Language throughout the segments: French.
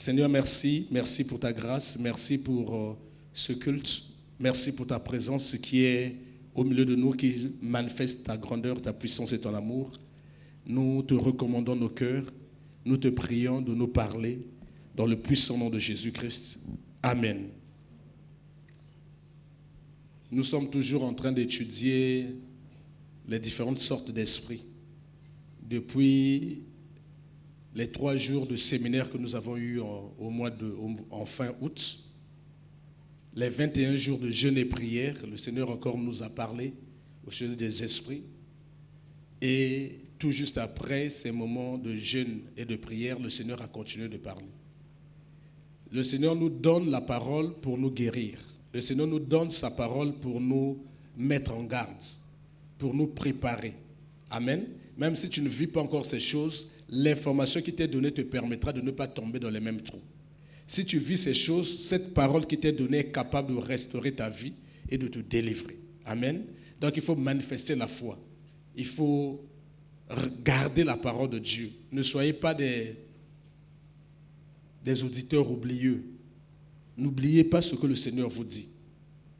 Seigneur, merci. Merci pour ta grâce. Merci pour ce culte. Merci pour ta présence qui est au milieu de nous, qui manifeste ta grandeur, ta puissance et ton amour. Nous te recommandons nos cœurs. Nous te prions de nous parler dans le puissant nom de Jésus-Christ. Amen. Nous sommes toujours en train d'étudier les différentes sortes d'esprits. Depuis les 3 jours de séminaire que nous avons eus en fin août, les 21 jours de jeûne et prière, le Seigneur encore nous a parlé au sujet des esprits. Et tout juste après ces moments de jeûne et de prière, le Seigneur a continué de parler. Le Seigneur nous donne la parole pour nous guérir. Le Seigneur nous donne sa parole pour nous mettre en garde, pour nous préparer. Amen. Même si tu ne vis pas encore ces choses, l'information qui t'est donnée te permettra de ne pas tomber dans les mêmes trous. Si tu vis ces choses, cette parole qui t'est donnée est capable de restaurer ta vie et de te délivrer. Amen. Donc il faut manifester la foi. Il faut garder la parole de Dieu. Ne soyez pas des auditeurs oublieux. N'oubliez pas ce que le Seigneur vous dit.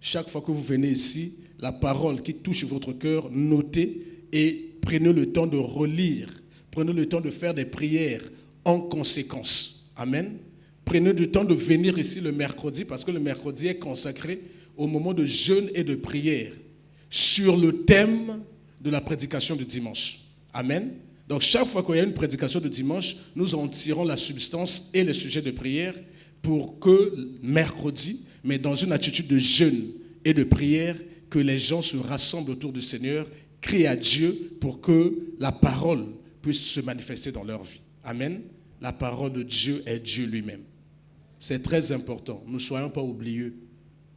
Chaque fois que vous venez ici, la parole qui touche votre cœur, notez et prenez le temps de relire. Prenez le temps de faire des prières en conséquence. Amen. Prenez le temps de venir ici le mercredi, parce que le mercredi est consacré au moment de jeûne et de prière sur le thème de la prédication du dimanche. Amen. Donc chaque fois qu'il y a une prédication de dimanche, nous en tirons la substance et les sujets de prière pour que mercredi, mais dans une attitude de jeûne et de prière, que les gens se rassemblent autour du Seigneur, crient à Dieu pour que la parole puisse se manifester dans leur vie. Amen. La parole de Dieu est Dieu lui-même. C'est très important. Ne soyons pas oublieux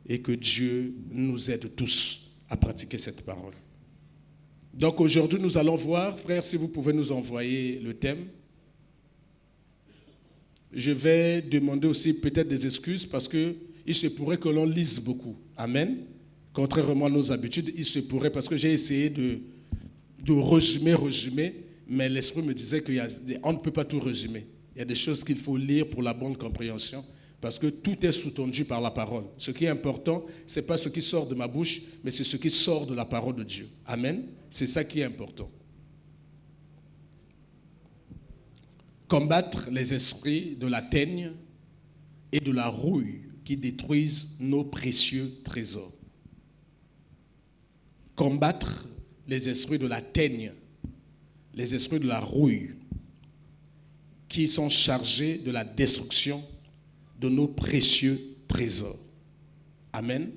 et que Dieu nous aide tous à pratiquer cette parole. Donc aujourd'hui, nous allons voir, frères, si vous pouvez nous envoyer le thème. Je vais demander aussi peut-être des excuses parce qu'il se pourrait que l'on lise beaucoup. Amen. Contrairement à nos habitudes, il se pourrait, parce que j'ai essayé de résumer, mais l'Esprit me disait qu'on ne peut pas tout résumer. Il y a des choses qu'il faut lire pour la bonne compréhension, parce que tout est sous-tendu par la parole. Ce qui est important, ce n'est pas ce qui sort de ma bouche, mais c'est ce qui sort de la parole de Dieu. Amen. C'est ça qui est important. Combattre les esprits de la teigne et de la rouille qui détruisent nos précieux trésors. Combattre les esprits de la teigne, les esprits de la rouille qui sont chargés de la destruction de nos précieux trésors. Amen.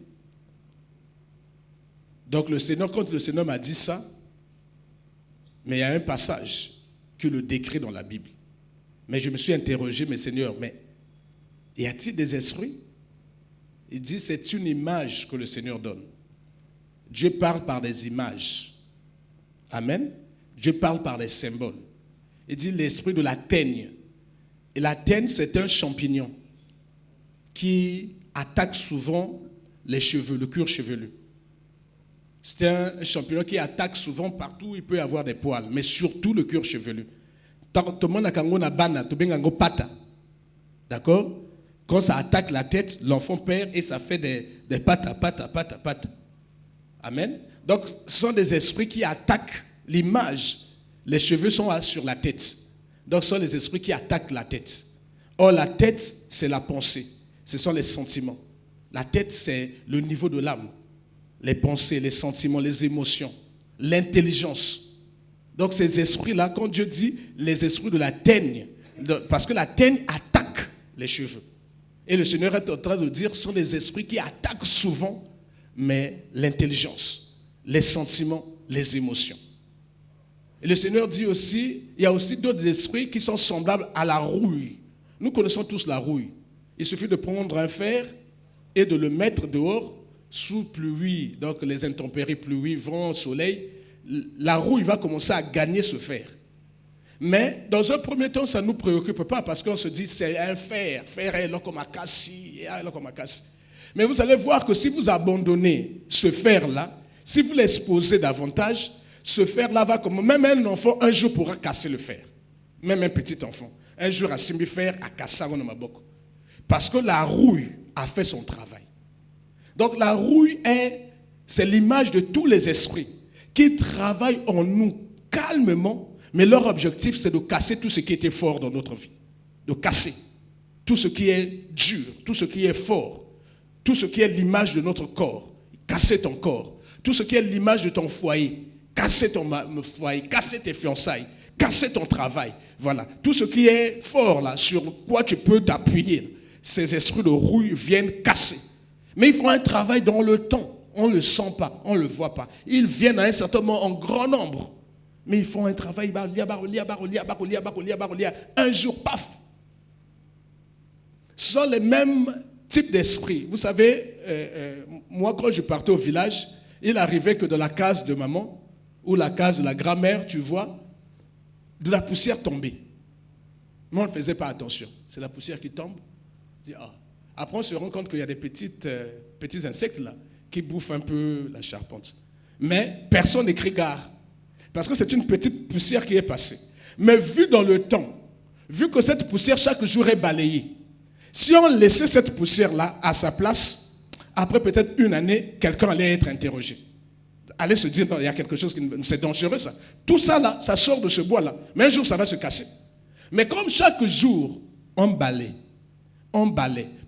Donc quand le Seigneur m'a dit ça, mais il y a un passage qui le décrit dans la Bible. Mais je me suis interrogé, mais Seigneur, mais y a-t-il des esprits? Il dit, c'est une image que le Seigneur donne. Dieu parle par des images. Amen. Dieu parle par des symboles. Il dit l'esprit de la teigne. Et la teigne, c'est un champignon qui attaque souvent les cheveux, le cuir chevelu. C'est un champignon qui attaque souvent partout où il peut y avoir des poils, mais surtout le cuir chevelu. D'accord? Quand ça attaque la tête, l'enfant perd et ça fait des pattes. Amen. Donc, ce sont des esprits qui attaquent l'image. Les cheveux sont sur la tête. Donc, ce sont les esprits qui attaquent la tête. Or, la tête, c'est la pensée. Ce sont les sentiments. La tête, c'est le niveau de l'âme. Les pensées, les sentiments, les émotions, l'intelligence. Donc, ces esprits-là, quand Dieu dit les esprits de la teigne, parce que la teigne attaque les cheveux. Et le Seigneur est en train de dire, ce sont des esprits qui attaquent souvent, mais l'intelligence, les sentiments, les émotions. Et le Seigneur dit aussi, il y a aussi d'autres esprits qui sont semblables à la rouille. Nous connaissons tous la rouille. Il suffit de prendre un fer et de le mettre dehors sous pluie, donc les intempéries, pluie, vent, soleil. La rouille va commencer à gagner ce fer. Mais dans un premier temps, ça ne nous préoccupe pas parce qu'on se dit c'est un fer. Fer est là comme un cassis. Mais vous allez voir que si vous abandonnez ce fer-là, si vous l'exposez davantage, ce fer-là va comme... Même un enfant, un jour, pourra casser le fer. Même un petit enfant. Un jour, à Simbifer, à Kassango, parce que la rouille a fait son travail. Donc la rouille c'est l'image de tous les esprits qui travaillent en nous calmement, mais leur objectif, c'est de casser tout ce qui était fort dans notre vie. De casser tout ce qui est dur, tout ce qui est fort, tout ce qui est l'image de notre corps. Casser ton corps. Tout ce qui est l'image de ton foyer. Casser ton foyer, casser tes fiançailles, casser ton travail. Voilà. Tout ce qui est fort là, sur quoi tu peux t'appuyer. Ces esprits de rouille viennent casser. Mais ils font un travail dans le temps. On ne le sent pas, on ne le voit pas. Ils viennent à un certain moment en grand nombre. Mais ils font un travail. Un jour, paf. Ce sont les mêmes types d'esprits. Vous savez, moi quand je partais au village, il arrivait que dans la case de maman ou la case de la grand-mère, tu vois, de la poussière tombait. Mais on ne faisait pas attention. C'est la poussière qui tombe. On dit, ah. Après, on se rend compte qu'il y a des petits insectes là qui bouffent un peu la charpente. Mais personne n'écrit gare. Parce que c'est une petite poussière qui est passée. Mais vu dans le temps, vu que cette poussière chaque jour est balayée, si on laissait cette poussière-là à sa place, après peut-être une année, quelqu'un allait être interrogé. Allait se dire, non, il y a quelque chose c'est dangereux ça. Tout ça là, ça sort de ce bois-là. Mais un jour, ça va se casser. Mais comme chaque jour, on balaye,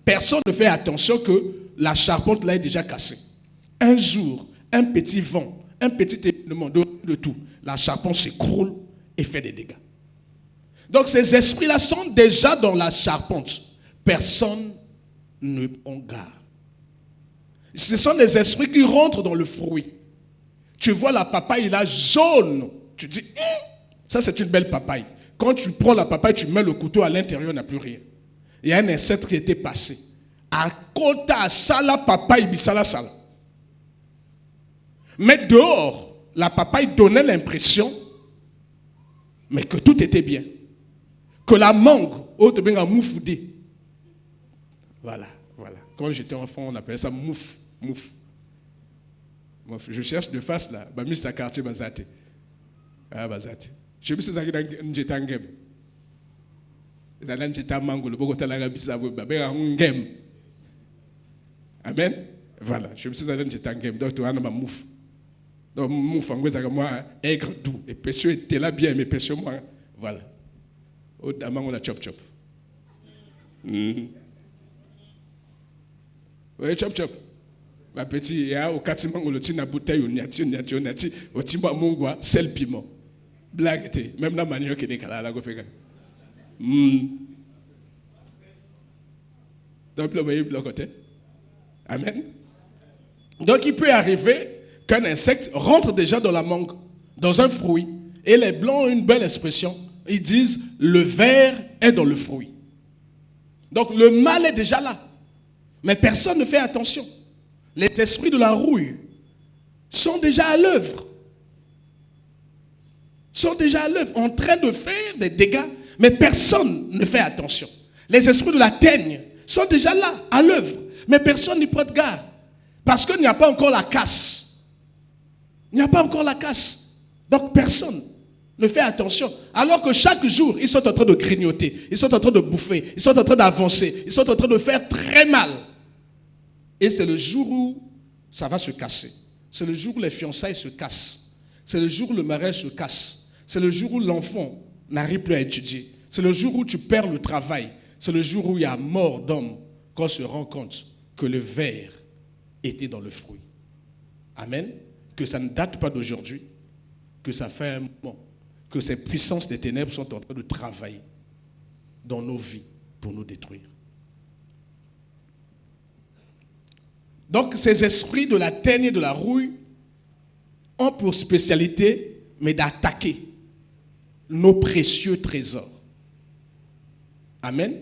personne ne fait attention que la charpente là est déjà cassée. Un jour, un petit vent, un petit événement de tout, la charpente s'écroule et fait des dégâts. Donc ces esprits-là sont déjà dans la charpente. Personne ne prend garde. Ce sont des esprits qui rentrent dans le fruit. Tu vois la papaye là jaune. Tu dis, ça c'est une belle papaye. Quand tu prends la papaye, tu mets le couteau à l'intérieur, il n'y a plus rien. Il y a un insecte qui était passé. À côté à sala papaye, bisala sala. Mais dehors, la papaye donnait l'impression, mais que tout était bien. Que la mangue, autre bien à moufoudé. Voilà. Quand j'étais enfant, on appelait ça mouf. Je cherche de face là. Bamis sa quartier bazate. Ah bazate. Je me suis dit que j'étais un game. J'étais mango. Le Bogota la rabisa un game. Amen. Voilà. Je me suis dit que j'étais un game. Donc tu as un mouf. Donc mouf en gros moi aigre doux. Et péché était là bien, mais péché moi. Voilà. Au damango la chop. Oui, chop. Ma petite, il y a au quatrième le tina bouteille, on y a au timba mongwa, sel piment. Blague, même la manière qui est décalée à la gofega. Donc, le voyez, de côté. Amen. Donc, il peut arriver qu'un insecte rentre déjà dans la mangue, dans un fruit, et les blancs ont une belle expression. Ils disent, le ver est dans le fruit. Donc, le mal est déjà là. Mais personne ne fait attention. Les esprits de la rouille sont déjà à l'œuvre. En train de faire des dégâts, mais personne ne fait attention. Les esprits de la teigne sont déjà là, à l'œuvre, mais personne n'y prête garde. Parce qu'il n'y a pas encore la casse. Donc personne ne fait attention. Alors que chaque jour, ils sont en train de grignoter, ils sont en train de bouffer, ils sont en train d'avancer, ils sont en train de faire très mal. Et c'est le jour où ça va se casser. C'est le jour où les fiançailles se cassent. C'est le jour où le mariage se casse. C'est le jour où l'enfant n'arrive plus à étudier. C'est le jour où tu perds le travail. C'est le jour où il y a mort d'homme quand on se rend compte que le ver était dans le fruit. Amen. Que ça ne date pas d'aujourd'hui. Que ça fait un moment. Que ces puissances des ténèbres sont en train de travailler dans nos vies pour nous détruire. Donc, ces esprits de la teigne et de la rouille ont pour spécialité, mais d'attaquer nos précieux trésors. Amen.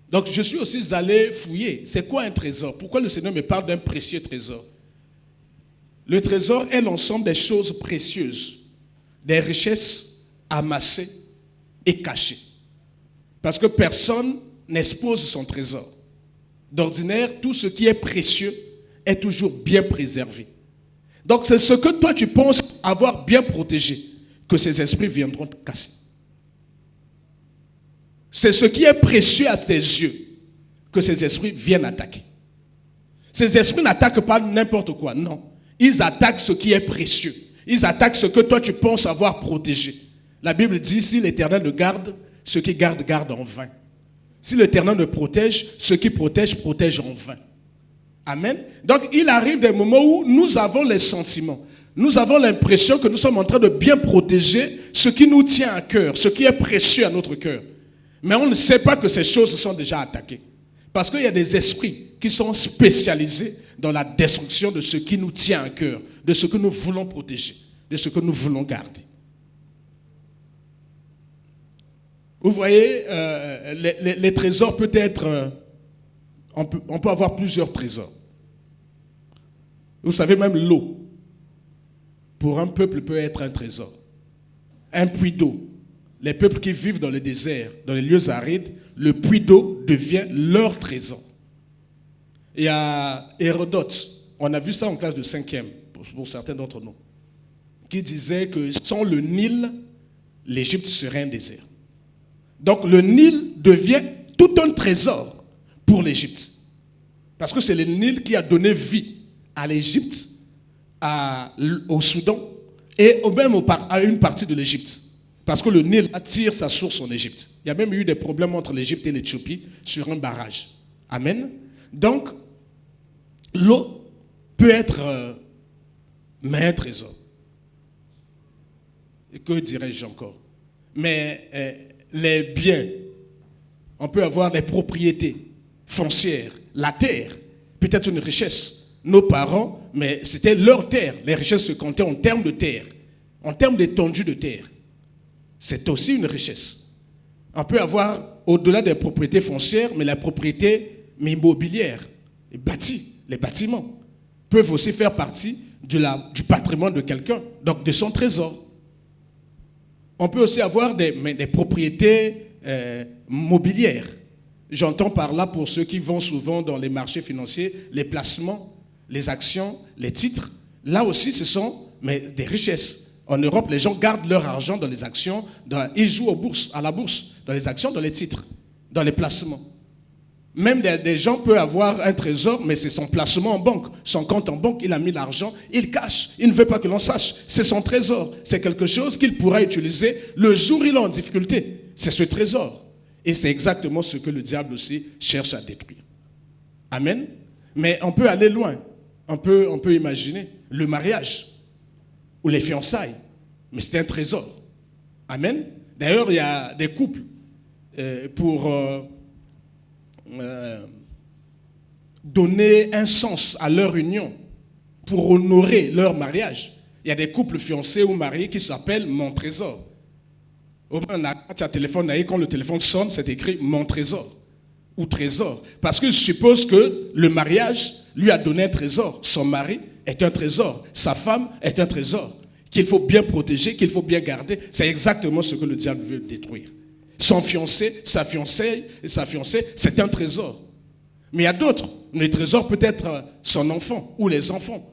Donc, je suis aussi allé fouiller. C'est quoi un trésor? Pourquoi le Seigneur me parle d'un précieux trésor? Le trésor est l'ensemble des choses précieuses, des richesses amassées et cachées. Parce que personne n'expose son trésor. D'ordinaire, tout ce qui est précieux est toujours bien préservé. Donc c'est ce que toi tu penses avoir bien protégé que ces esprits viendront te casser. c'est ce qui est précieux à tes yeux que ces esprits viennent attaquer. Ces esprits n'attaquent pas n'importe quoi, non. Ils attaquent ce qui est précieux. Ils attaquent ce que toi tu penses avoir protégé. La Bible dit, si l'Éternel ne garde, ceux qui gardent, gardent en vain. Si l'Éternel ne protège, ceux qui protègent, protègent en vain. Amen. Donc il arrive des moments où nous avons les sentiments. Nous avons l'impression que nous sommes en train de bien protéger ce qui nous tient à cœur, ce qui est précieux à notre cœur. Mais on ne sait pas que ces choses sont déjà attaquées. Parce qu'il y a des esprits qui sont spécialisés dans la destruction de ce qui nous tient à cœur, de ce que nous voulons protéger, de ce que nous voulons garder. Vous voyez, les trésors peut être... on peut avoir plusieurs trésors. Vous savez, même l'eau, pour un peuple, peut être un trésor. Un puits d'eau. Les peuples qui vivent dans le désert, dans les lieux arides, le puits d'eau devient leur trésor. Il y a Hérodote, on a vu ça en classe de 5e, pour certains d'entre nous, qui disait que sans le Nil, l'Égypte serait un désert. Donc le Nil devient tout un trésor pour l'Égypte. Parce que c'est le Nil qui a donné vie à l'Égypte, au Soudan et même à une partie de l'Égypte. Parce que le Nil attire sa source en Égypte. Il y a même eu des problèmes entre l'Égypte et l'Éthiopie sur un barrage. Amen. Donc, l'eau peut être mais un trésor. Et que dirais-je encore? Mais les biens, on peut avoir les propriétés foncières, la terre, peut-être une richesse. Nos parents, mais c'était leur terre. Les richesses se comptaient en termes de terre, en termes d'étendue de terre. C'est aussi une richesse. On peut avoir, au-delà des propriétés foncières, mais la propriété immobilière, les bâtiments, peuvent aussi faire partie du patrimoine de quelqu'un, donc de son trésor. On peut aussi avoir des propriétés mobilières. J'entends par là, pour ceux qui vont souvent dans les marchés financiers, les placements, les actions, les titres. Là aussi, ce sont des richesses. En Europe, les gens gardent leur argent dans les actions, ils jouent à la bourse, dans les actions, dans les titres, dans les placements. Même des gens peuvent avoir un trésor, mais c'est son placement en banque, son compte en banque, il a mis l'argent, il cache, il ne veut pas que l'on sache. C'est son trésor, c'est quelque chose qu'il pourra utiliser le jour où il est en difficulté. C'est ce trésor. Et c'est exactement ce que le diable aussi cherche à détruire. Amen. Mais on peut aller loin. On peut imaginer le mariage ou les fiançailles. Mais c'est un trésor. Amen. D'ailleurs, il y a des couples pour donner un sens à leur union, pour honorer leur mariage. Il y a des couples fiancés ou mariés qui s'appellent mon trésor. Quand le téléphone sonne, c'est écrit mon trésor ou trésor. Parce que je suppose que le mariage lui a donné un trésor. Son mari est un trésor. Sa femme est un trésor qu'il faut bien protéger, qu'il faut bien garder. C'est exactement ce que le diable veut détruire. Son fiancé, sa fiancée, c'est un trésor. Mais il y a d'autres. Le trésor peut être son enfant ou les enfants.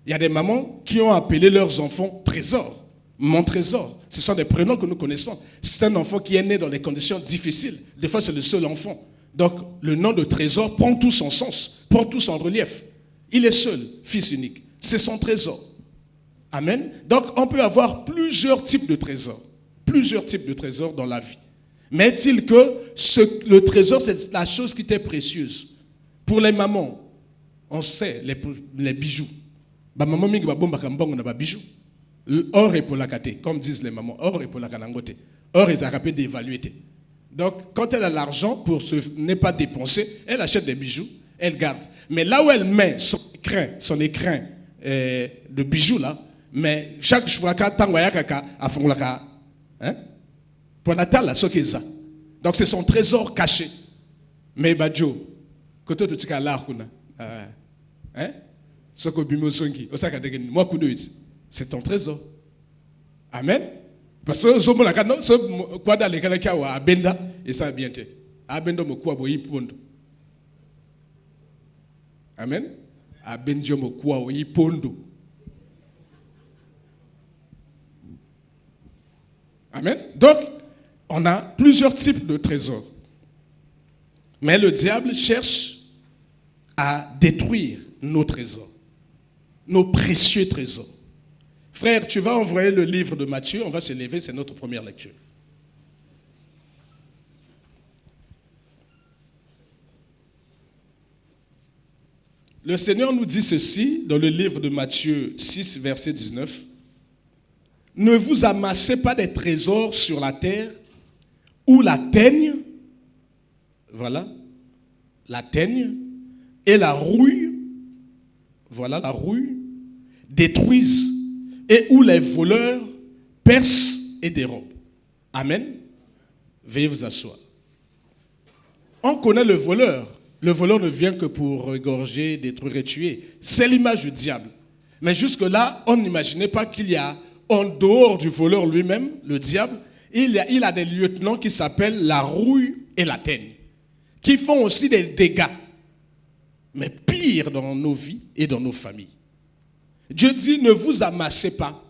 Il y a des mamans qui ont appelé leurs enfants trésors. Mon trésor. Ce sont des prénoms que nous connaissons. C'est un enfant qui est né dans des conditions difficiles. Des fois, c'est le seul enfant. Donc, le nom de trésor prend tout son sens, prend tout son relief. Il est seul, fils unique. C'est son trésor. Amen. Donc, on peut avoir plusieurs types de trésors. Plusieurs types de trésors dans la vie. Mais est-il que le trésor, c'est la chose qui t'est précieuse? Pour les mamans, on sait les bijoux. Maman mingi ba bomba kambongo na ba bijoux. Or est pour la kate, comme disent les mamans. Or est pour la kanangote. Or est rapide d'évaluer. Donc, quand elle a l'argent pour ne pas dépenser, elle achète des bijoux, elle garde. Mais là où elle met son écrin de bijoux là, mais chaque fois qu'elle a fond la hein, pour Natal ce qu'ils ont. Donc c'est son trésor caché. Mais badjo, quand tu as là, hein, ce que bimo songi, osaka degen, moi coup de c'est ton trésor. Amen. Parce que zomo la kano, ce quoi dans les kanaka wa abenda et ça bien te. Abendo mo kwa boyi pondo. Amen. Abenjo mo kwa boyi pondo. Amen. Donc, On a plusieurs types de trésors. Mais le diable cherche à détruire nos trésors, nos précieux trésors. Frère, tu vas envoyer le livre de Matthieu, on va se lever, c'est notre première lecture. Le Seigneur nous dit ceci dans le livre de Matthieu 6, verset 19. Ne vous amassez pas des trésors sur la terre où la teigne, voilà, la teigne et la rouille, voilà la rouille, détruisent et où les voleurs percent et dérobent. Amen. Veuillez vous asseoir. On connaît le voleur. Le voleur ne vient que pour égorger, détruire et tuer. C'est l'image du diable. Mais jusque-là, on n'imaginait pas qu'il y a, en dehors du voleur lui-même, le diable, il a des lieutenants qui s'appellent la rouille et la teigne, qui font aussi des dégâts, mais pire dans nos vies et dans nos familles. Dieu dit, ne vous amassez pas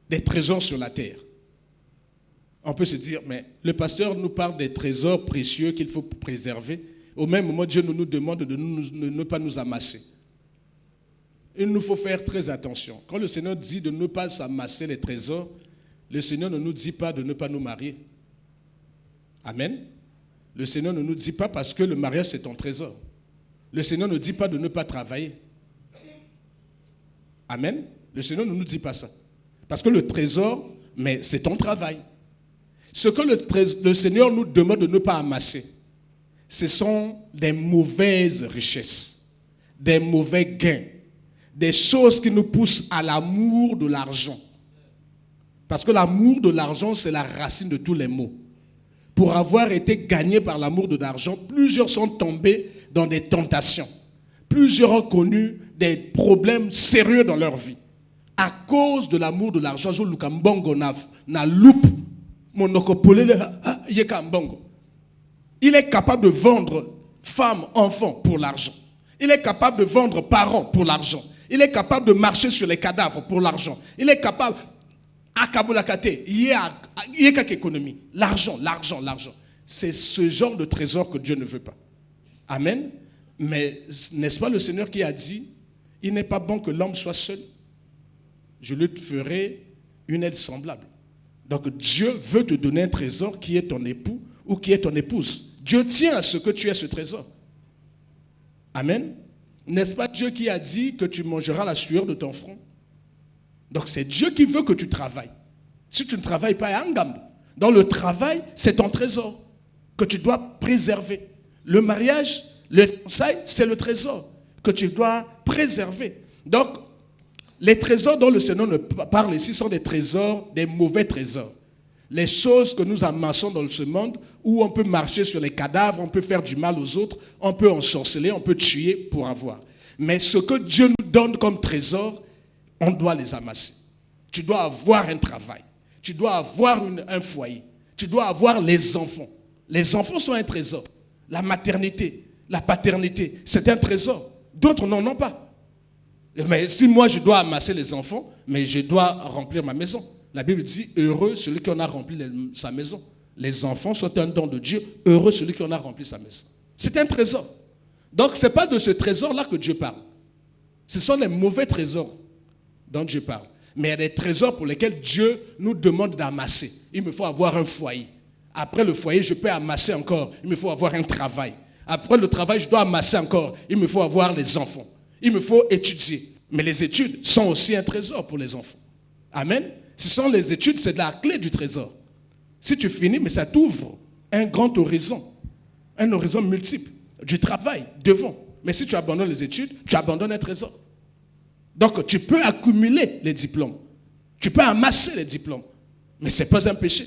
des trésors sur la terre. On peut se dire, mais le pasteur nous parle des trésors précieux qu'il faut préserver. Au même moment, Dieu nous demande de ne pas nous amasser. Il nous faut faire très attention. Quand le Seigneur dit de ne pas s'amasser les trésors, le Seigneur ne nous dit pas de ne pas nous marier. Amen. Le Seigneur ne nous dit pas parce que le mariage c'est ton trésor. Le Seigneur ne dit pas de ne pas travailler. Amen. Le Seigneur ne nous dit pas ça. Parce que le trésor, mais c'est ton travail. Ce que le Seigneur nous demande de ne pas amasser, ce sont des mauvaises richesses, des mauvais gains, des choses qui nous poussent à l'amour de l'argent. Parce que l'amour de l'argent, c'est la racine de tous les maux. Pour avoir été gagnés par l'amour de l'argent, plusieurs sont tombés dans des tentations. Plusieurs ont connu des problèmes sérieux dans leur vie. À cause de l'amour de l'argent, je lukambongo na loupe monokopolele yekambongo. Il est capable de vendre femmes, enfants pour l'argent. Il est capable de vendre parents pour l'argent. Il est capable de marcher sur les cadavres pour l'argent. Il est capable, économie. L'argent. C'est ce genre de trésor que Dieu ne veut pas. Amen. Mais n'est-ce pas le Seigneur qui a dit, il n'est pas bon que l'homme soit seul. Je lui ferai une aide semblable. Donc Dieu veut te donner un trésor qui est ton époux ou qui est ton épouse. Dieu tient à ce que tu aies ce trésor. Amen. N'est-ce pas Dieu qui a dit que tu mangeras la sueur de ton front? Donc c'est Dieu qui veut que tu travailles. Si tu ne travailles pas, il y a un gamme. Dans le travail, c'est ton trésor que tu dois préserver. Le mariage, le fiançailles, c'est le trésor que tu dois préserver. Donc, les trésors dont le Seigneur parle ici sont des trésors, des mauvais trésors. Les choses que nous amassons dans ce monde, où on peut marcher sur les cadavres, on peut faire du mal aux autres, on peut ensorceler, on peut tuer pour avoir. Mais ce que Dieu nous donne comme trésor, on doit les amasser. Tu dois avoir un travail. Tu dois avoir un foyer. Tu dois avoir les enfants. Les enfants sont un trésor. La maternité, la paternité, c'est un trésor. D'autres n'en ont pas. Mais si moi je dois amasser les enfants, mais je dois remplir ma maison. La Bible dit, heureux celui qui en a rempli sa maison. Les enfants sont un don de Dieu. Heureux celui qui en a rempli sa maison. C'est un trésor. Donc ce n'est pas de ce trésor-là que Dieu parle. Ce sont les mauvais trésors dont Dieu parle. Mais il y a des trésors pour lesquels Dieu nous demande d'amasser. Il me faut avoir un foyer. Après le foyer, je peux amasser encore. Il me faut avoir un travail. Après le travail, je dois amasser encore. Il me faut avoir les enfants. Il me faut étudier. Mais les études sont aussi un trésor pour les enfants. Amen. Ce sont les études, c'est la clé du trésor. Si tu finis, mais ça t'ouvre un grand horizon. Un horizon multiple. Du travail devant. Mais si tu abandonnes les études, tu abandonnes un trésor. Donc tu peux accumuler les diplômes. Tu peux amasser les diplômes. Mais ce n'est pas un péché.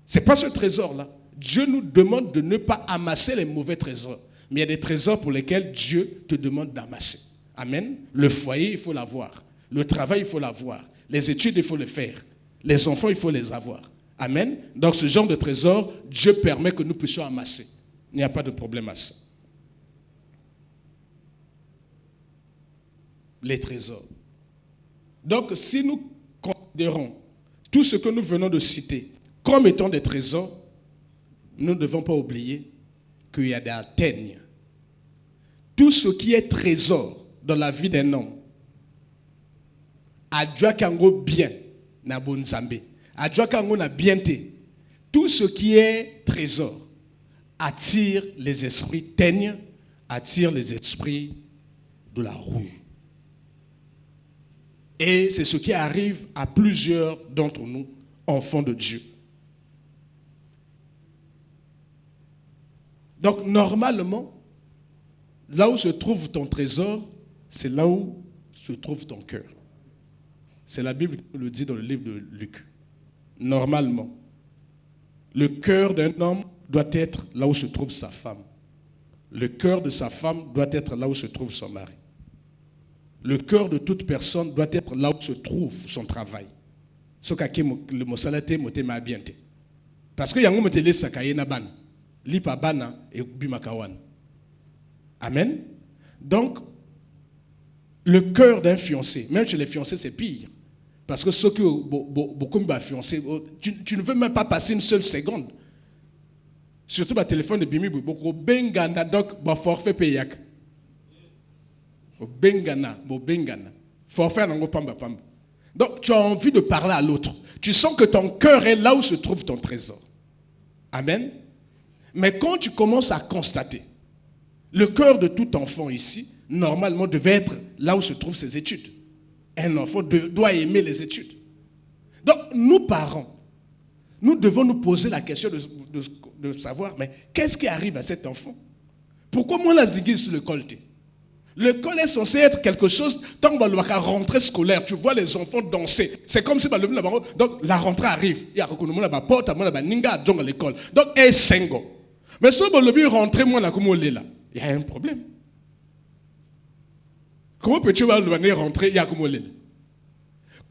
Ce n'est pas ce trésor-là. Dieu nous demande de ne pas amasser les mauvais trésors. Mais il y a des trésors pour lesquels Dieu te demande d'amasser. Amen. Le foyer, il faut l'avoir. Le travail, il faut l'avoir. Les études, il faut les faire. Les enfants, il faut les avoir. Amen. Donc ce genre de trésor, Dieu permet que nous puissions amasser. Il n'y a pas de problème à ça. Les trésors. Donc si nous considérons tout ce que nous venons de citer comme étant des trésors, nous ne devons pas oublier qu'il y a des teignes. Tout ce qui est trésor dans la vie d'un homme, adjoa kango bien na bonzambe, adjoa kango na bienté. Tout ce qui est trésor attire les esprits teignent, attire les esprits de la rouille. Et c'est ce qui arrive à plusieurs d'entre nous, enfants de Dieu. Donc, normalement, là où se trouve ton trésor, c'est là où se trouve ton cœur. C'est la Bible qui nous le dit dans le livre de Luc. Normalement, le cœur d'un homme doit être là où se trouve sa femme. Le cœur de sa femme doit être là où se trouve son mari. Le cœur de toute personne doit être là où se trouve son travail. Ce qui le mosalate motema bienté. Parce que yango motele sakaye na bana, lipa bana et bimakawan. Amen. Donc le cœur d'un fiancé, même chez les fiancés c'est pire. Parce que ceux qui beaucoup de fiancés, tu ne veux même pas passer une seule seconde. Surtout le téléphone de Bimi, beaucoup bengana donc forfait payak. Bengana, bengana. Forfait nango pamba pamba. Donc tu as envie de parler à l'autre. Tu sens que ton cœur est là où se trouve ton trésor. Amen. Mais quand tu commences à constater, le cœur de tout enfant ici, normalement, devait être là où se trouvent ses études. Un enfant doit aimer les études. Donc, nous, parents, nous devons nous poser la question de savoir, mais qu'est-ce qui arrive à cet enfant? Pourquoi moi, là, je dis sur l'école? L'école est censée être quelque chose, tant que la rentrée scolaire, tu vois les enfants danser. C'est comme si, donc, la rentrée arrive. Il y a la porte, il y a l'école. Donc, est single. Mais si le rentrer, moi, là, il y a un problème. Comment peux-tu rentrer, il y a comme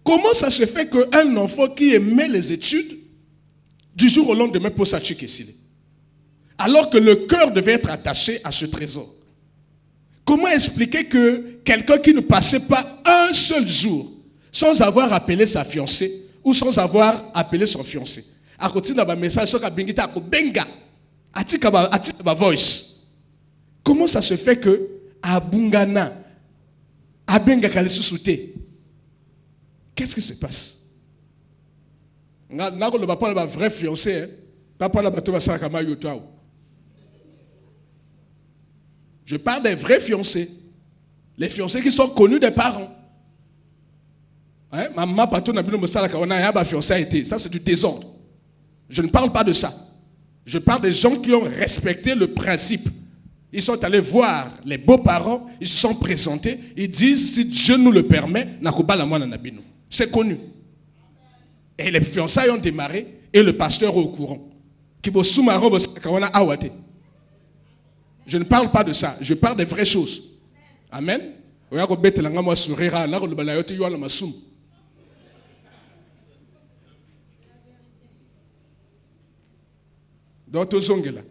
Comment ça se fait qu'un enfant qui aimait les études, du jour au lendemain, peut s'acheter ici? Alors que le cœur devait être attaché à ce trésor. Comment expliquer que quelqu'un qui ne passait pas un seul jour sans avoir appelé sa fiancée ou sans avoir appelé son fiancé, à côté d'un message sur la bingita benga, atika voice. Comment ça se fait que à Bungana, à benga kalisusute, qu'est-ce qui se passe? N'a pas le vrai fiancé, pas la bateau à kama yotao. Je parle des vrais fiancés. Les fiancés qui sont connus des parents. Maman, patron, on a un fiancé a été. Ça, c'est du désordre. Je ne parle pas de ça. Je parle des gens qui ont respecté le principe. Ils sont allés voir les beaux-parents, ils se sont présentés, ils disent, si Dieu nous le permet, c'est connu. Et les fiançailles ont démarré et le pasteur est au courant. Je ne parle pas de ça, je parle des vraies choses. Amen. Donc,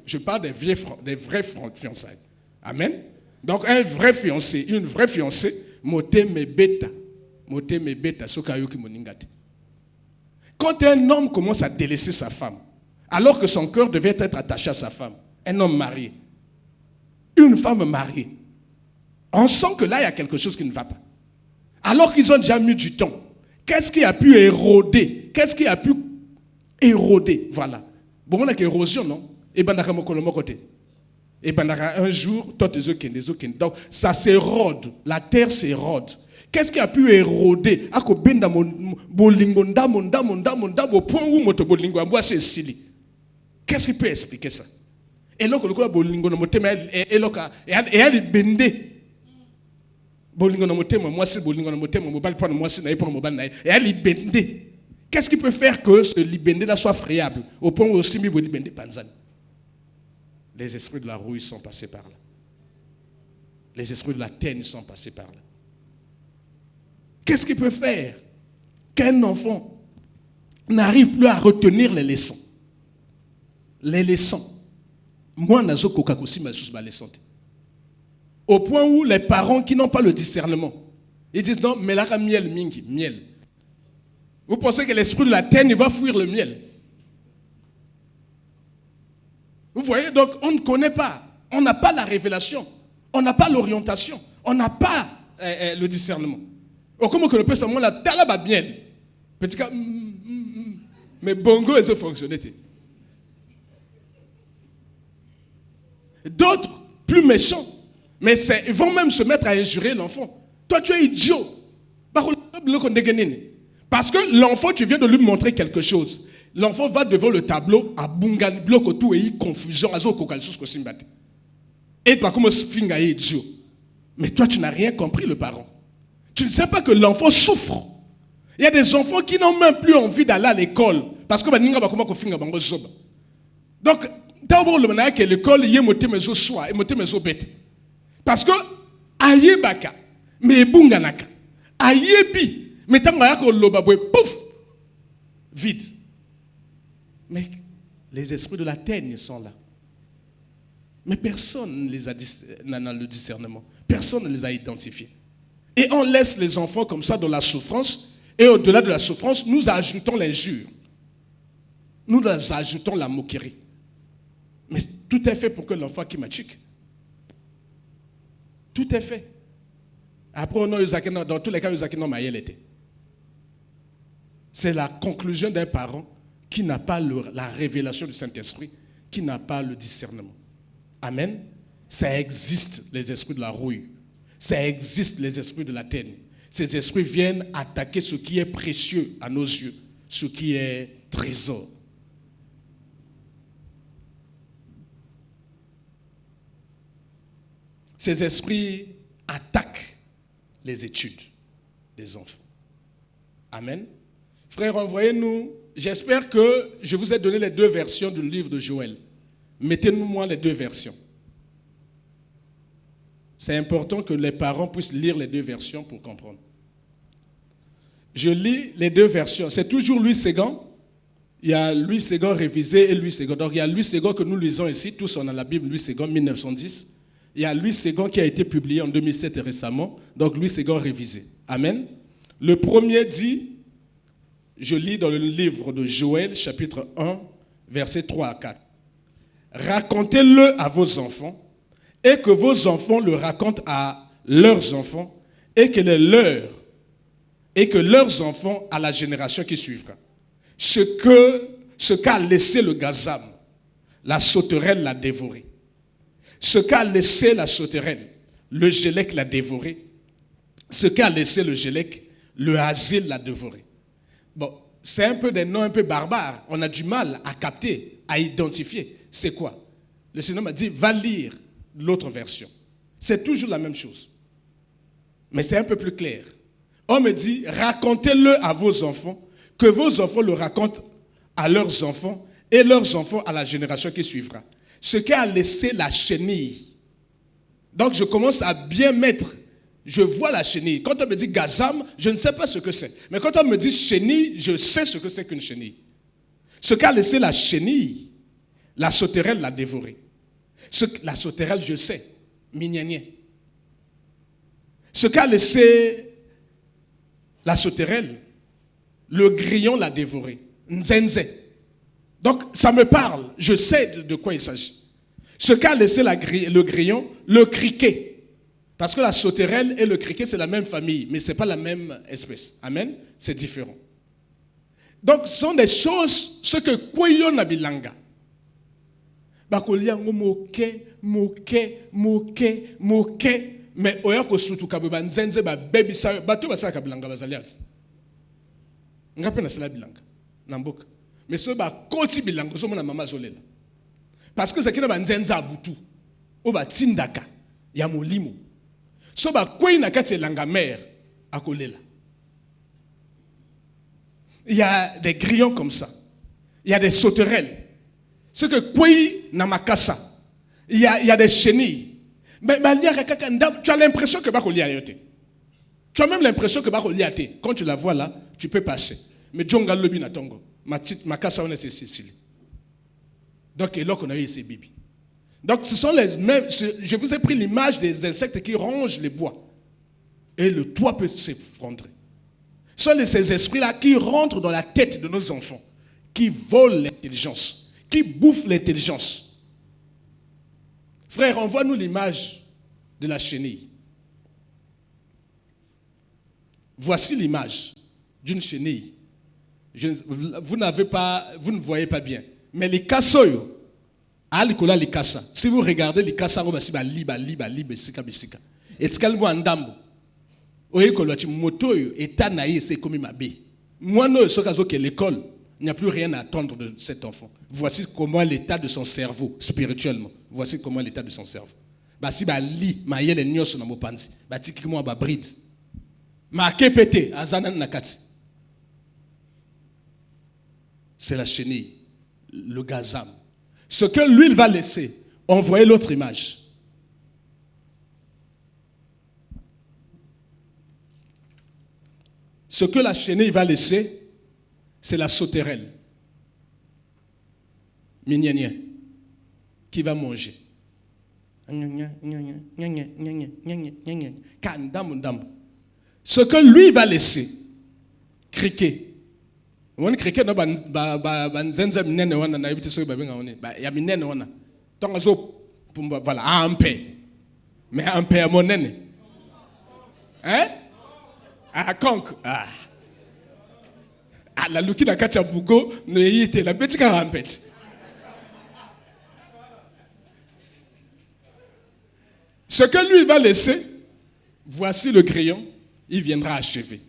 je parle des vrais fiançailles. Amen. Donc, un vrai fiancé, une vraie fiancée, quand un homme commence à délaisser sa femme, alors que son cœur devait être attaché à sa femme, un homme marié, une femme mariée, on sent que là, il y a quelque chose qui ne va pas. Alors qu'ils ont déjà mis du temps, qu'est-ce qui a pu éroder? Qu'est-ce qui a pu éroder? Voilà. Bon, on a érosion, non? Et ben, un jour, donc ça s'érode, la terre s'érode. Qu'est-ce qui a pu éroder? Au point où moto bolingo amboa c'est sili. Qu'est-ce qui peut expliquer ça? Et là, le bolingo no motema et elle bendé. Bolingo no motema, moi c'est bolingo no motema, mobile pas moi c'est naï pour mobile naï. Et elle bendé. Qu'est-ce qui peut faire que ce libendé là soit friable au point où aussi mi libendé panzan? Les esprits de la rouille sont passés par là. Les esprits de la teigne sont passés par là. Qu'est-ce qui peut faire qu'un enfant n'arrive plus à retenir les leçons? Les leçons. Moi, je suis ma leçon. Au point où les parents qui n'ont pas le discernement, ils disent non, mais là, miel, mingi, miel. Vous pensez que l'esprit de la teigne va fuir le miel? Vous voyez, donc on ne connaît pas. On n'a pas la révélation. On n'a pas l'orientation. On n'a pas le discernement. Comment que le peut savoir la talaba bien. Petit cas, mais bongo, ils ont fonctionné. D'autres, plus méchants, mais ils vont même se mettre à injurer l'enfant. Toi, tu es idiot. Parce que l'enfant, tu viens de lui montrer quelque chose. L'enfant va devant le tableau, à bungan, bloc tout et confusion, à et toi, comme finga idiot. Mais toi, tu n'as rien compris, le parent. Tu ne sais pas que l'enfant souffre. Il y a des enfants qui n'ont même plus envie d'aller à l'école. Parce que donc, d'abord, que l'école, il y a moté mes os soie et moté mes os bêtes. Parce que, aïe baka, mais bunganaka, aïe bi, mais t'as ko lobabwe, pouf, vide. Mais les esprits de la teigne sont là. Mais personne n'a le discernement. Personne ne les a identifiés. Et on laisse les enfants comme ça dans la souffrance. Et au-delà de la souffrance, nous ajoutons l'injure. Nous ajoutons la moquerie. Mais tout est fait pour que l'enfant qui m'achique. Tout est fait. Après, dans tous les cas, c'est la conclusion d'un parent qui n'a pas la révélation du Saint-Esprit, qui n'a pas le discernement. Amen. Ça existe, les esprits de la rouille. Ça existe, les esprits de la teigne. Ces esprits viennent attaquer ce qui est précieux à nos yeux, ce qui est trésor. Ces esprits attaquent les études des enfants. Amen. Frères, envoyez-nous. J'espère que je vous ai donné les deux versions du livre de Joël. Mettez-nous-moi les deux versions. C'est important que les parents puissent lire les deux versions pour comprendre. Je lis les deux versions. C'est toujours Louis Ségan. Il y a Louis Ségan révisé et Louis Ségan. Donc il y a Louis Ségan que nous lisons ici. Tous on a la Bible, Louis Ségan 1910. Il y a Louis Ségan qui a été publié en 2007 récemment. Donc Louis Ségan révisé. Amen. Le premier dit, je lis dans le livre de Joël, chapitre 1, versets 3 à 4. Racontez-le à vos enfants et que vos enfants le racontent à leurs enfants et que leurs enfants à la génération qui suivra. Ce qu'a laissé le gazam, la sauterelle l'a dévoré. Ce qu'a laissé la sauterelle, le gélec l'a dévoré. Ce qu'a laissé le gélec, le asile l'a dévoré. Bon, c'est un peu des noms un peu barbares. On a du mal à capter, à identifier. C'est quoi? Le Seigneur m'a dit, va lire l'autre version. C'est toujours la même chose. Mais c'est un peu plus clair. On me dit, racontez-le à vos enfants, que vos enfants le racontent à leurs enfants et leurs enfants à la génération qui suivra. Ce qu'a laissé la chenille. Donc je commence à bien mettre, je vois la chenille. Quand on me dit gazam, je ne sais pas ce que c'est. Mais quand on me dit chenille, je sais ce que c'est qu'une chenille. Ce qu'a laissé la chenille, la sauterelle l'a dévoré. La sauterelle, je sais, mignonnier. Ce qu'a laissé la sauterelle, le grillon l'a dévoré. Nzenze. Donc, ça me parle. Je sais de quoi il s'agit. Ce qu'a laissé le grillon, le criquet. Parce que la sauterelle et le criquet, c'est la même famille, mais ce n'est pas la même espèce. Amen. C'est différent. Donc, ce sont des choses, ce que Kweyo Nabilanga. Bakoliango moke, mais oya ko sutu kabeba nzenze ba baby sa bato basala kabilanga bazaliat. Ngape na sala bilanga. Namboka. Mais ce ba koti bilanga so mona mama zolela. Parce que zakina ba nzenza abutu. O ba tindaka ya molimo. So ba kwei na kati langa mère akolela. Il y a des grillons comme ça. Il y a des sauterelles. Ce que kwei na makasa. Il y a des chenilles. Mais tu as l'impression que tu as même l'impression que quand tu la vois là, tu peux passer. Mais Djonga Lobi Natongo, ma casa on est Cécile. Donc, et là qu'on a eu ces bébés. Donc, ce sont les mêmes. Je vous ai pris l'image des insectes qui rongent les bois. Et le toit peut s'effondrer. Ce sont ces esprits-là qui rentrent dans la tête de nos enfants, qui volent l'intelligence, qui bouffent l'intelligence. Frère, envoie-nous l'image de la chenille. Voici l'image d'une chenille. Vous ne voyez pas bien. Mais les cassoyo, les kassa. Si vous regardez les kassa, vous allez voir et tkalbo andambo. Oye kolwachi moto yo état naïe c'est comme ma bé. Moi non sokazo que l'école, il n'y a plus rien à attendre de cet enfant. Voici comment l'état de son cerveau spirituellement. Voici comment l'état de son cerveau. Ba si ba li ma yele nyoso na mopanzi. Ba tiki mo ba bride. Ma kepete azana nakati. C'est la chenille, le gazam. Ce que lui il va laisser, envoyer l'autre image. Ce que la chenille va laisser, c'est la sauterelle. Mignonien, qui va manger. Ce que lui va laisser, criquet. On criquet no banzenza minene wana na yibiti so babenga one ba ya minene wana. Tonga zo voilà ampe. Mais ampe ya monene. Hein? Ah, conque. Ah. Ah, la luki na kacha bugo, ne yite la beti ka rampette. Ce que lui va laisser, voici le crayon, il viendra achever.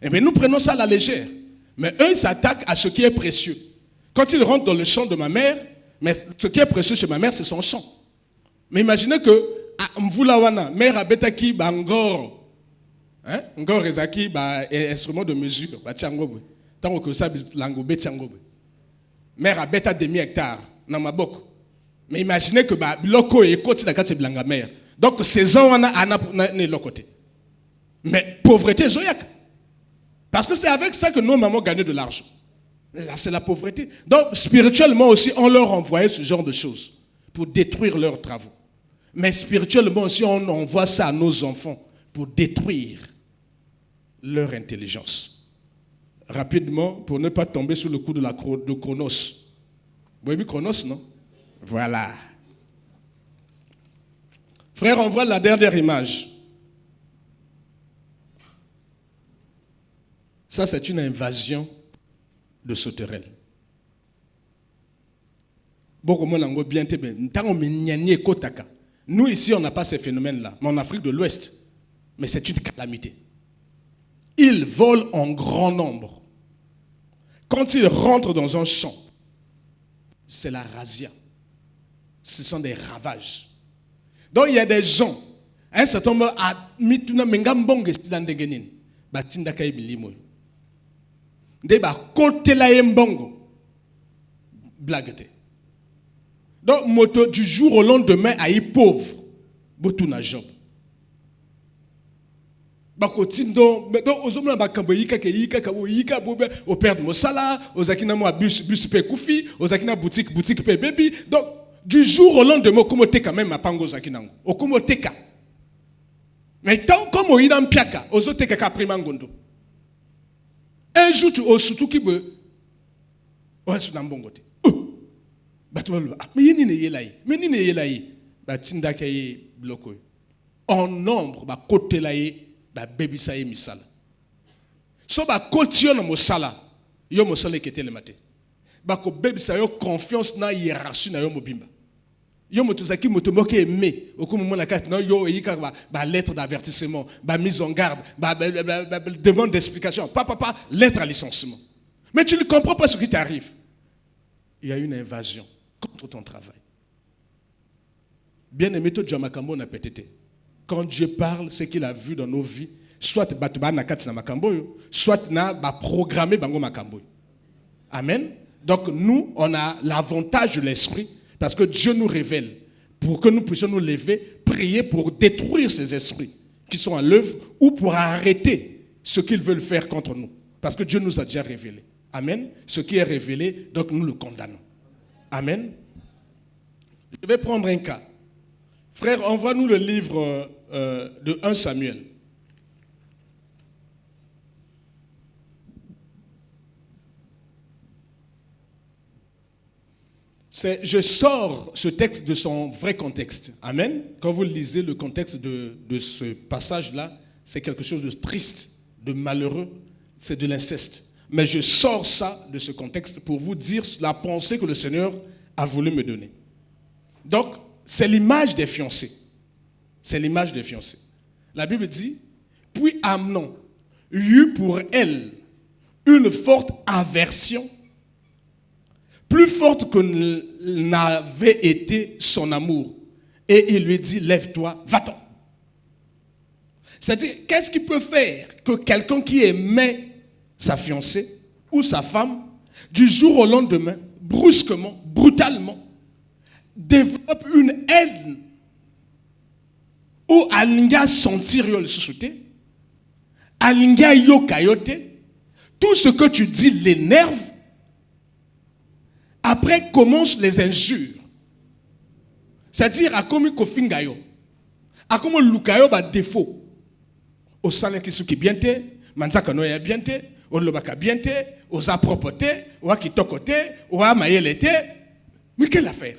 Et bien nous prenons ça à la légère. Mais eux, ils s'attaquent à ce qui est précieux. Quand ils rentrent dans le champ de ma mère, mais ce qui est précieux chez ma mère, c'est son champ. Mais imaginez que, Mvulawana, mère abetaki bangor. Hein? Ngor ezaki ba instrument de mesure ba tchangobe tango que ça lango be tchangobe mère a beta demi hectare na maboko mais imaginez que ba biloko e koti na kati bilanga mère donc saison wana ana ne lokote mais pauvreté zoyak parce que c'est avec ça que nos mamans gagnaient de l'argent. Là c'est la pauvreté. Donc spirituellement aussi on leur envoyait ce genre de choses pour détruire leurs travaux. Mais spirituellement aussi on envoie ça à nos enfants pour détruire leur intelligence. Rapidement, pour ne pas tomber sous le coup de Chronos. Vous avez vu Chronos, non? Voilà. Frère, on voit la dernière image. Ça, c'est une invasion de sauterelles. Nous, ici, on n'a pas ces phénomènes-là. Mais en Afrique de l'Ouest, mais c'est une calamité. Ils volent en grand nombre. Quand ils rentrent dans un champ, c'est la razzia. Ce sont des ravages. Donc il y a des gens, un certain nombre a mis tout le monde batinda kay bilimo. Nde ba côté la mbongo. Blaguete. Donc moto du jour au lendemain aïe pauvre. Botuna job. Bakotindo donc ozomona bakambo yika ke yika ka yika bobe au perdre mo sala ozakina mo bus pe kufi ozakina boutique pe baby donc du jour au lendemain comme teka même mapango zakinango okomo teka mais tant comme o ina mpiaka ozoteka ka prima ngondo un jour tu osutu ki be osu na mbongo te batolo mais yini ne yelai mais ni ne yelai batinda kay bloko en nombre ba côté la ba baby sa misala so ba kotio na mosala yo mosala ekete le matin ba ko baby sa yo confiance na hiérarchie na yo mobimba yo motozaki motomoke aimé okumu mona kati na yo yika ba lettre d'avertissement ba mise en garde ba demande d'explication papa lettre à licenciement mais tu ne comprends pas ce qui t'arrive. Il y a une invasion contre ton travail. Bien aimé to Jamakambo na pétété. Quand Dieu parle, c'est qu'il a vu dans nos vies, soit batba na kati na makambo, soit na ba programmé bango makambo. Amen. Donc nous, on a l'avantage de l'esprit parce que Dieu nous révèle pour que nous puissions nous lever, prier pour détruire ces esprits qui sont à l'œuvre ou pour arrêter ce qu'ils veulent faire contre nous. Parce que Dieu nous a déjà révélé. Amen. Ce qui est révélé, donc nous le condamnons. Amen. Je vais prendre un cas. Frère, envoie-nous le livre de 1 Samuel. Je sors ce texte de son vrai contexte. Amen. Quand vous lisez le contexte de ce passage-là, c'est quelque chose de triste, de malheureux, c'est de l'inceste. Mais je sors ça de ce contexte pour vous dire la pensée que le Seigneur a voulu me donner. Donc, c'est l'image des fiancés. C'est l'image des fiancés. La Bible dit, puis Amnon eut pour elle une forte aversion, plus forte que n'avait été son amour. Et il lui dit, lève-toi, va-t'en. C'est-à-dire, qu'est-ce qui peut faire que quelqu'un qui aimait sa fiancée ou sa femme, du jour au lendemain, brusquement, brutalement, développe une haine ou alinga sentir le sous-souté, alinga yo kayote, tout ce que tu dis l'énerve. Après commencent les injures. C'est-à-dire, à comme kofingayo, à comme lukayo ba défaut. Au salé qui souki biente, manzaka no ya biente, au lobaka biente, aux apropoté, au akitokote, au amayelete. Mais quelle affaire?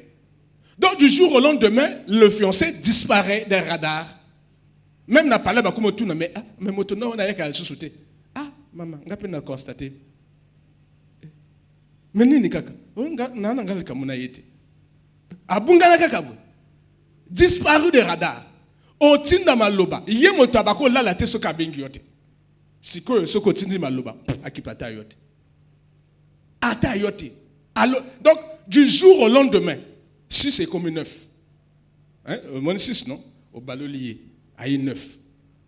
Donc du jour au lendemain, le fiancé disparaît des radars. Même n'a pas là comme tout mais maintenant on a qu'à le sous-sauter. Ah maman, on a pu constater. Mais ni kaka, on a ngal kamuna yete. Abungala kaka bo. Disparu des radars. O tinda maloba, yemo tabako la la te so kabengi yote. Siko soko tindi maloba, akipata yote. Ata yote. Alors donc du jour au lendemain, 6 est comme 9. Hein? Mon 6 non, au balolier, à 9.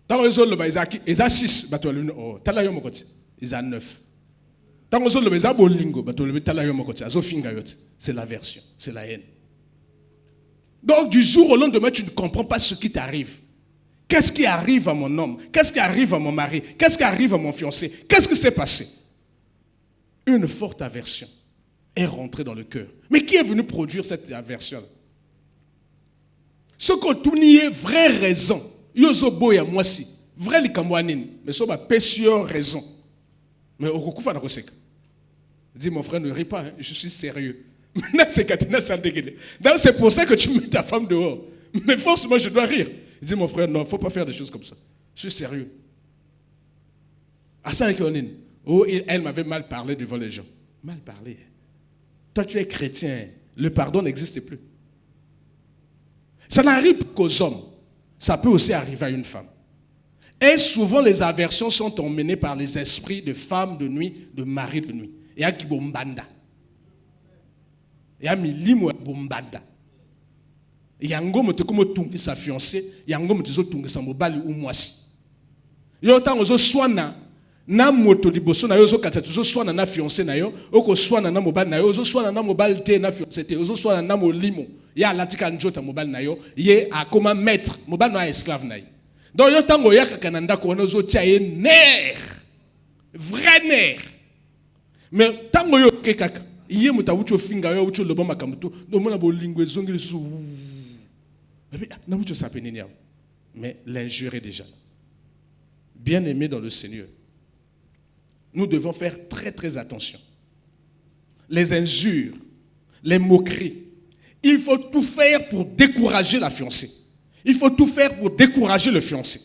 Dans les autres, ils ont 6, oh, talayo mokoti, ils ont 9. Dans les autres, ils ont bolingo, talayo mokoti, c'est l'aversion, c'est la haine. Donc du jour au lendemain, tu ne comprends pas ce qui t'arrive. Qu'est-ce qui arrive à mon homme? Qu'est-ce qui arrive à mon mari? Qu'est-ce qui arrive à mon fiancé? Qu'est-ce qui s'est passé? Une forte aversion est rentrée dans le cœur. Mais qui est venu produire cette aversion? Ce qu'on tourne vraie raison. Yozo boya moi si. Vrai likamwanin. Mais ça va péchieur raison. Mais au coup, dis mon frère, ne ris pas, hein, je suis sérieux. Maintenant, c'est pour ça que tu mets ta femme dehors. Mais forcément, je dois rire. Dis mon frère, non, il ne faut pas faire des choses comme ça. Je suis sérieux. Oh, elle m'avait mal parlé devant les gens. Mal parlé. Toi, tu es chrétien. Le pardon n'existe plus. Ça n'arrive qu'aux hommes. Ça peut aussi arriver à une femme. Et souvent, les aversions sont emmenées par les esprits de femmes de nuit, de maris de nuit. Il y a qui bombanda. Il y a milimo bombanda. Il y a un homme qui est sa fiancée. Il y a un homme qui est sa mobile ou moisi. Il y a un homme qui est na moto liboso na yo zo kata zo swana na fiancé na yo oko swana na mobile na yo zo swana na mobile te na fiancé te zo swana na molimo ya latika njota mobile na yo ye akoma maître mobile na esclave na yo donc yo tango ya kaka ndako wana zo tia ye nerf vrai nerf mais tango yo kaka ye muta wucho finga yo wucho lobo makamto do mona bolingo ezongeli so na wucho sapenini yao mais l'injure est déjà là. Bien aimé dans le Seigneur, nous devons faire très très attention. Les injures, les moqueries, il faut tout faire pour décourager la fiancée. Il faut tout faire pour décourager le fiancé.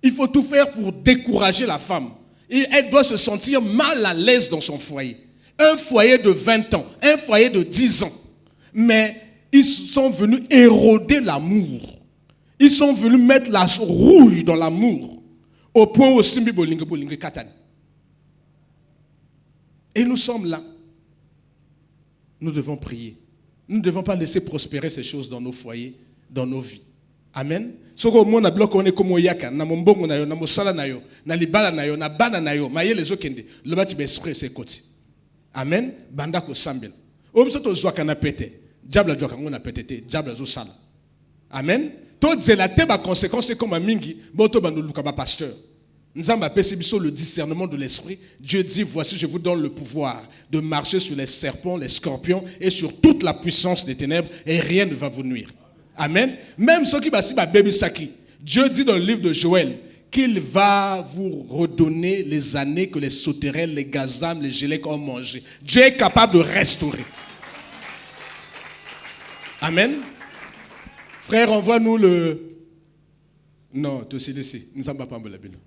Il faut tout faire pour décourager la femme. Elle doit se sentir mal à l'aise dans son foyer. Un foyer de 20 ans, un foyer de 10 ans. Mais ils sont venus éroder l'amour. Ils sont venus mettre la rouille dans l'amour. Au point où Simbi Bolingue Bolingue Katane. Et nous sommes là. Nous devons prier. Nous ne devons pas laisser prospérer ces choses dans nos foyers, dans nos vies. Amen. Soko mona bloc on est comme yaka na mombongo na yo na mosala na yo na libala na yo na bana na yo maye les okende le bati besprit c'est côté. Amen. Banda ko sambela. Obiso to zwa kana pete. Diable jwa kango na petete, diable zo sala. Amen. To zelate ba conséquence comme mingi, boto bando luka ba pasteur. Nzamba pesibiso le discernement de l'esprit. Dieu dit, voici je vous donne le pouvoir de marcher sur les serpents, les scorpions et sur toute la puissance des ténèbres et rien ne va vous nuire. Amen. Même ceux qui bassi ba baby saki. Dieu dit dans le livre de Joël qu'il va vous redonner les années que les sauterelles, les gazam, les gélèques ont mangé. Dieu est capable de restaurer. Amen. Frère, envoie-nous le... Non, tu sais laisser. Nous sommes pas en Bible.